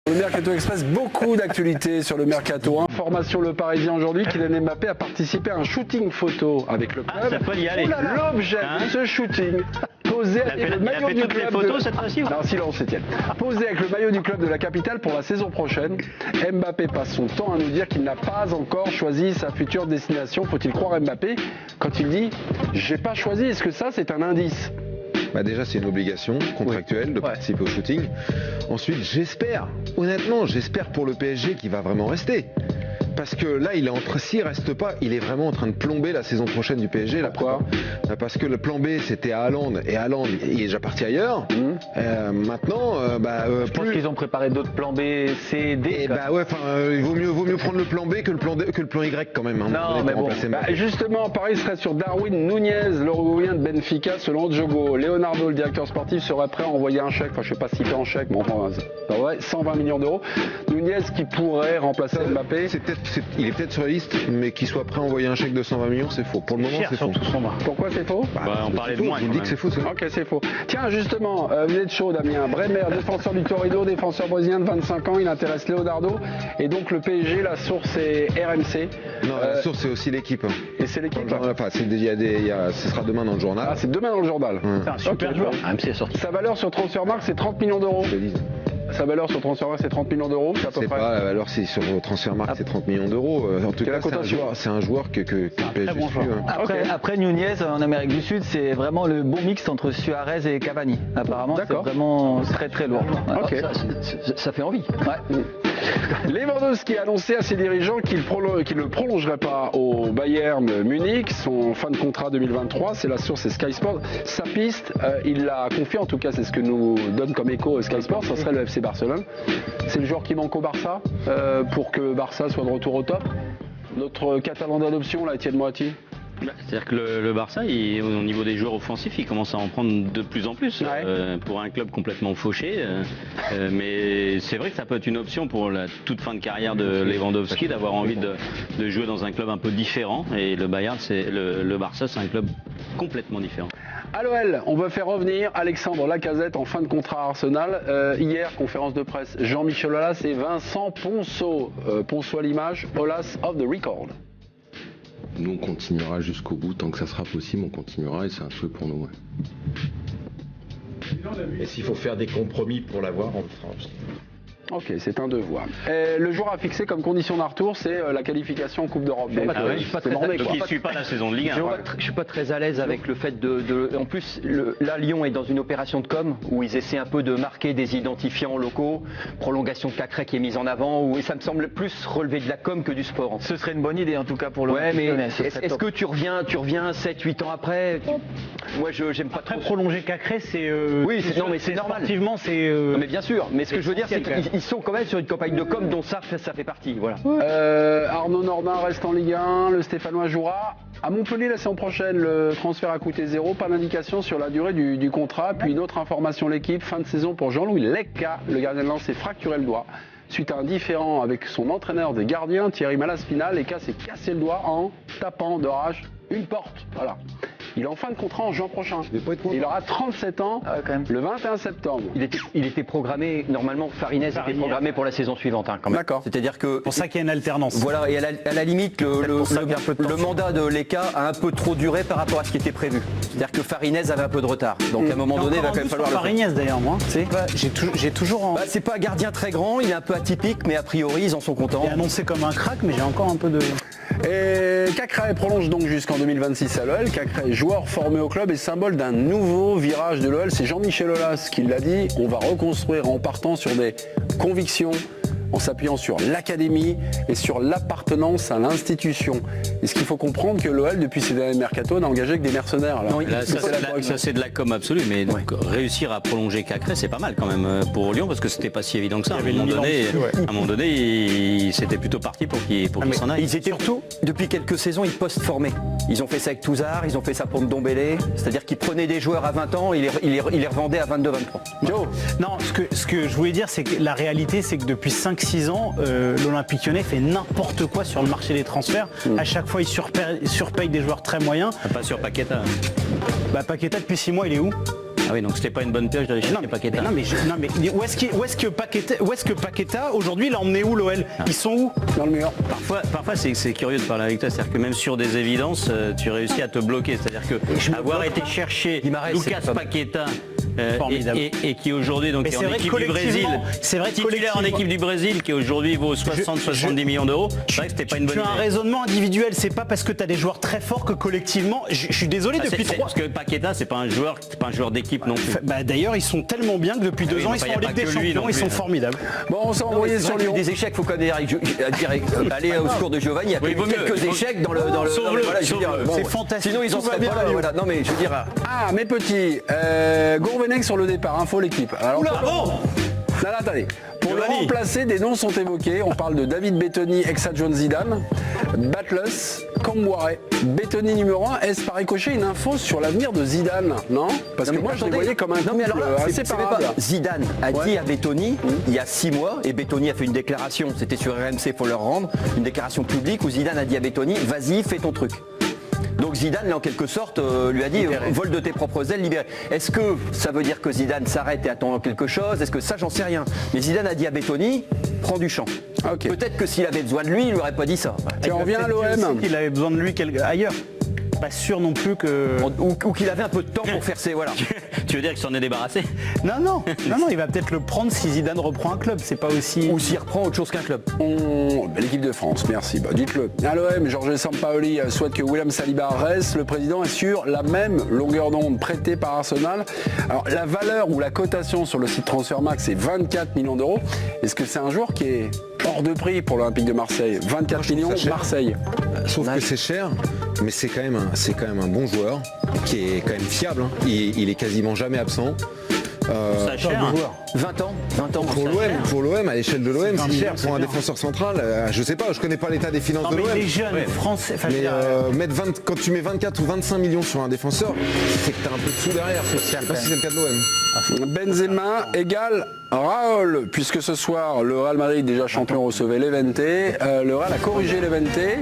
Le Mercato Express, beaucoup d'actualités sur le Mercato. Information Le Parisien aujourd'hui, Kylian Mbappé a participé à un shooting photo avec le club. Ça peut y aller. L'objet de ce shooting, posé avec le maillot du toutes les club. photos cette fois-ci. Non, silence Etienne. Posé avec le maillot du club de la capitale pour la saison prochaine. Mbappé passe son temps à nous dire qu'il n'a pas encore choisi sa future destination. Faut-il croire Mbappé quand il dit « j'ai pas choisi ». Est-ce que ça, c'est un indice ? Bah déjà, c'est une obligation contractuelle de participer au shooting. Ensuite, j'espère, honnêtement, j'espère pour le PSG qu'il va vraiment rester. Parce que là, il est s'il reste pas, il est vraiment en train de plomber la saison prochaine du PSG. Pourquoi ? Parce que le plan B, c'était à Haaland, et Haaland, il est déjà parti ailleurs. Maintenant, je pense qu'ils ont préparé d'autres plans B, C, D. Et il vaut mieux prendre le plan B que le plan Y quand même. Non, mais bon. Justement, Paris serait sur Darwin Nunez, l'Uruguayen de Benfica, selon Diogo. Leonardo, le directeur sportif, serait prêt à envoyer un chèque. Enfin, je sais pas s'il fait en chèque, mais enfin, 120 millions d'euros. Nunez qui pourrait remplacer Mbappé. Il est peut-être sur la liste, mais qu'il soit prêt à envoyer un chèque de 120 millions, c'est faux. Pour le moment, c'est faux. Pourquoi c'est faux ? On parlait de moins. Je vous dis que c'est faux, c'est faux. Ok, c'est faux. Tiens, justement, vous êtes chaud, Damien. Bremer, défenseur du Torino, défenseur brésilien de 25 ans, il intéresse Leonardo. Et donc le PSG, la source est RMC. Non, la source, c'est aussi l'équipe. Et c'est l'équipe. Enfin, ce sera demain dans le journal. Ah, c'est demain dans le journal. C'est un super joueur. RMC est sorti. Sa valeur sur Transfermarkt, c'est 30 millions d'euros. Sa valeur sur Transfermarkt, c'est 30 millions d'euros. Je sais pas, la valeur sur Transfermarkt, c'est 30 millions d'euros. En tout cas, c'est un joueur que le PSG suit. Après Nunez, en Amérique du Sud, c'est vraiment le bon mix entre Suarez et Cavani. Apparemment, c'est vraiment très très lourd. Okay. Ça fait envie. Ouais. Lewandowski a annoncé à ses dirigeants qu'il ne prolongerait pas au Bayern Munich. Son fin de contrat 2023, c'est la source, c'est Sky Sport. Sa piste, il l'a confié, en tout cas c'est ce que nous donne comme écho Sky Sport, ça serait le FC Barcelone. C'est le joueur qui manque au Barça pour que le Barça soit de retour au top. Notre Catalan d'adoption, là, Etienne Moati. C'est-à-dire que le Barça, au niveau des joueurs offensifs, il commence à en prendre de plus en plus pour un club complètement fauché. Mais c'est vrai que ça peut être une option pour la toute fin de carrière de Lewandowski d'avoir envie de jouer dans un club un peu différent. Et le Bayern, le Barça, c'est un club complètement différent. À l'OL, on veut faire revenir Alexandre Lacazette en fin de contrat à Arsenal. Hier, conférence de presse, Jean-Michel Aulas et Vincent Ponceau. Ponceau à l'image, Aulas off the record. Nous, on continuera jusqu'au bout, tant que ça sera possible, on continuera et c'est un souhait pour nous. Ouais. Et s'il faut faire des compromis pour l'avoir, on le fera aussi. Ok, c'est un devoir. Le joueur a fixé comme condition d'un retour, c'est la qualification en Coupe d'Europe. Donc, donc il ne suit pas la saison de Ligue 1. Je suis pas très à l'aise avec le fait en plus, là, Lyon est dans une opération de com où ils essaient un peu de marquer des identifiants locaux, prolongation de Cacré qui est mise en avant, et ça me semble plus relever de la com que du sport. Ce serait une bonne idée en tout cas pour le. Ouais, mais est-ce que tu reviens 7-8 ans après Moi, j'aime pas trop. Prolonger Cacré, c'est. Oui, non, mais c'est normal. Sportivement, c'est. Mais bien sûr. Mais ce que je veux dire, c'est qu'ils sont quand même sur une campagne de com dont ça fait partie. Voilà. Arnaud Nordin reste en Ligue 1. Le Stéphanois jouera à Montpellier la saison prochaine. Le transfert a coûté 0. Pas d'indication sur la durée du contrat. Puis une autre information, l'équipe. Fin de saison pour Jean-Louis Lecca. Le gardien de Lens s'est fracturé le doigt. Suite à un différend avec son entraîneur des gardiens, Thierry Malaspina, Lecca s'est cassé le doigt en tapant de rage une porte. Voilà. Il est en fin de contrat en juin prochain. Il aura 37 ans le 21 septembre. Il était programmé, normalement, Farinez était programmé pour la saison suivante. Quand même. D'accord. C'est-à-dire que. C'est pour ça qu'il y a une alternance. Voilà, et à la limite, le mandat de Lecca a un peu trop duré par rapport à ce qui était prévu. C'est-à-dire que Farinez avait un peu de retard. Donc à un moment donné, il va quand même falloir. Farinez d'ailleurs, moi. J'ai toujours. C'est pas un gardien très grand, il est un peu atypique, mais a priori, ils en sont contents. Il est annoncé comme un crack, mais j'ai encore un peu de. Et Cacré prolonge donc jusqu'en 2026 à l'OL. Cacré, joueur formé au club et symbole d'un nouveau virage de l'OL. C'est Jean-Michel Aulas qui l'a dit. On va reconstruire en partant sur des convictions, en s'appuyant sur l'académie et sur l'appartenance à l'institution. Et ce qu'il faut comprendre que l'OL, depuis ses derniers mercato, n'a engagé que des mercenaires. Là. Non, ça c'est de la com absolue, mais donc, réussir à prolonger Cacré, c'est pas mal quand même pour Lyon, parce que c'était pas si évident que ça. À un moment donné, c'était plutôt parti pour qu'il s'en aille. Ils étaient surtout, depuis quelques saisons, ils post-formaient. Ils ont fait ça avec Touzard, ils ont fait ça pour Ndombele, c'est-à-dire qu'ils prenaient des joueurs à 20 ans, ils les revendaient à 22-23. Non, ce que je voulais dire, c'est que la réalité, c'est que depuis 5-6 ans, l'Olympique Lyonnais fait n'importe quoi sur le marché des transferts. À chaque fois, il surpaye des joueurs très moyens. Pas sur Paqueta. Paqueta, depuis 6 mois, il est où ? Ah oui, donc c'était pas une bonne pioche d'aller chercher Paqueta. Non mais où est-ce que Paqueta aujourd'hui il a emmené où l'OL? Ils sont où? Dans le mur. Parfois c'est curieux de parler avec toi, c'est-à-dire que même sur des évidences, tu réussis à te bloquer. C'est-à-dire que avoir été chercher Lucas Paqueta et qui aujourd'hui donc est en équipe du Brésil, titulaire en équipe du Brésil, qui aujourd'hui vaut 60-70 millions d'euros, c'est vrai que c'était pas une bonne idée. Tu as un raisonnement individuel, c'est pas parce que tu as des joueurs très forts que collectivement, je suis désolé depuis 3 parce que Paqueta c'est pas un joueur d'équipe non plus. Bah, d'ailleurs ils sont tellement bien que depuis 2 ans ils sont en Ligue des Champions, ils sont formidables. Bon, on s'est envoyé sur Lyon. Des échecs, faut quand même aller au secours de Giovanni. Il y a quelques échecs dans le. Voilà, je veux dire, bon, c'est fantastique. Sinon ils en seraient pas là. Voilà. Non mais je veux dire. Ah, mes petits, Gourvenec sur le départ, info l'équipe. Alors, non, attendez. Pour le remplacer, des noms sont évoqués. On parle de David Bettoni, ex-adjoint Zidane, Batless, Camboire. Bettoni numéro 1. Est-ce par ricochet une info sur l'avenir de Zidane? Non? Parce que moi je le voyais comme un couple inséparable. Zidane a dit à Bettoni il y a 6 mois, et Bettoni a fait une déclaration, c'était sur RMC, faut leur rendre, une déclaration publique où Zidane a dit à Bettoni, vas-y, fais ton truc. Donc Zidane, en quelque sorte, lui a dit vole de tes propres ailes, libéré. Est-ce que ça veut dire que Zidane s'arrête et attend quelque chose? Est-ce que ça, j'en sais rien. Mais Zidane a dit à Bettoni, prends du champ. Okay. Peut-être que s'il avait besoin de lui, il lui aurait pas dit ça. Tu en reviens à l'OM. Il avait besoin de lui ailleurs. Pas sûr non plus que... Ou qu'il avait un peu de temps pour faire ses... Voilà. Tu veux dire qu'il s'en est débarrassé? Non, il va peut-être le prendre si Zidane reprend un club, c'est pas aussi... Ou s'il reprend autre chose qu'un club. L'équipe de France, merci, dites-le. À l'OM, Jorge Sampaoli souhaite que William Saliba reste. Le président est sur la même longueur d'onde prêtée par Arsenal. Alors la valeur ou la cotation sur le site Transfermarkt, c'est 24 millions d'euros. Est-ce que c'est un joueur qui est hors de prix pour l'Olympique de Marseille? 24 millions, Marseille. Sauf que c'est cher, mais c'est quand même un bon joueur qui est quand même fiable. Hein. Il est quasiment jamais absent. Ça cher. 20 ans. Pour l'OM, à l'échelle de l'OM, c'est cher pour un défenseur central. Je sais pas, je connais pas l'état des finances de l'OM. Les jeunes français. Mais quand tu mets 24 ou 25 millions sur un défenseur, c'est que tu as un peu de sous derrière. Je sais pas si c'est le cas de l'OM. Benzema égale Raoul, puisque ce soir le Real Madrid, déjà champion, recevait l'Eventé. Le Real a corrigé l'Eventé.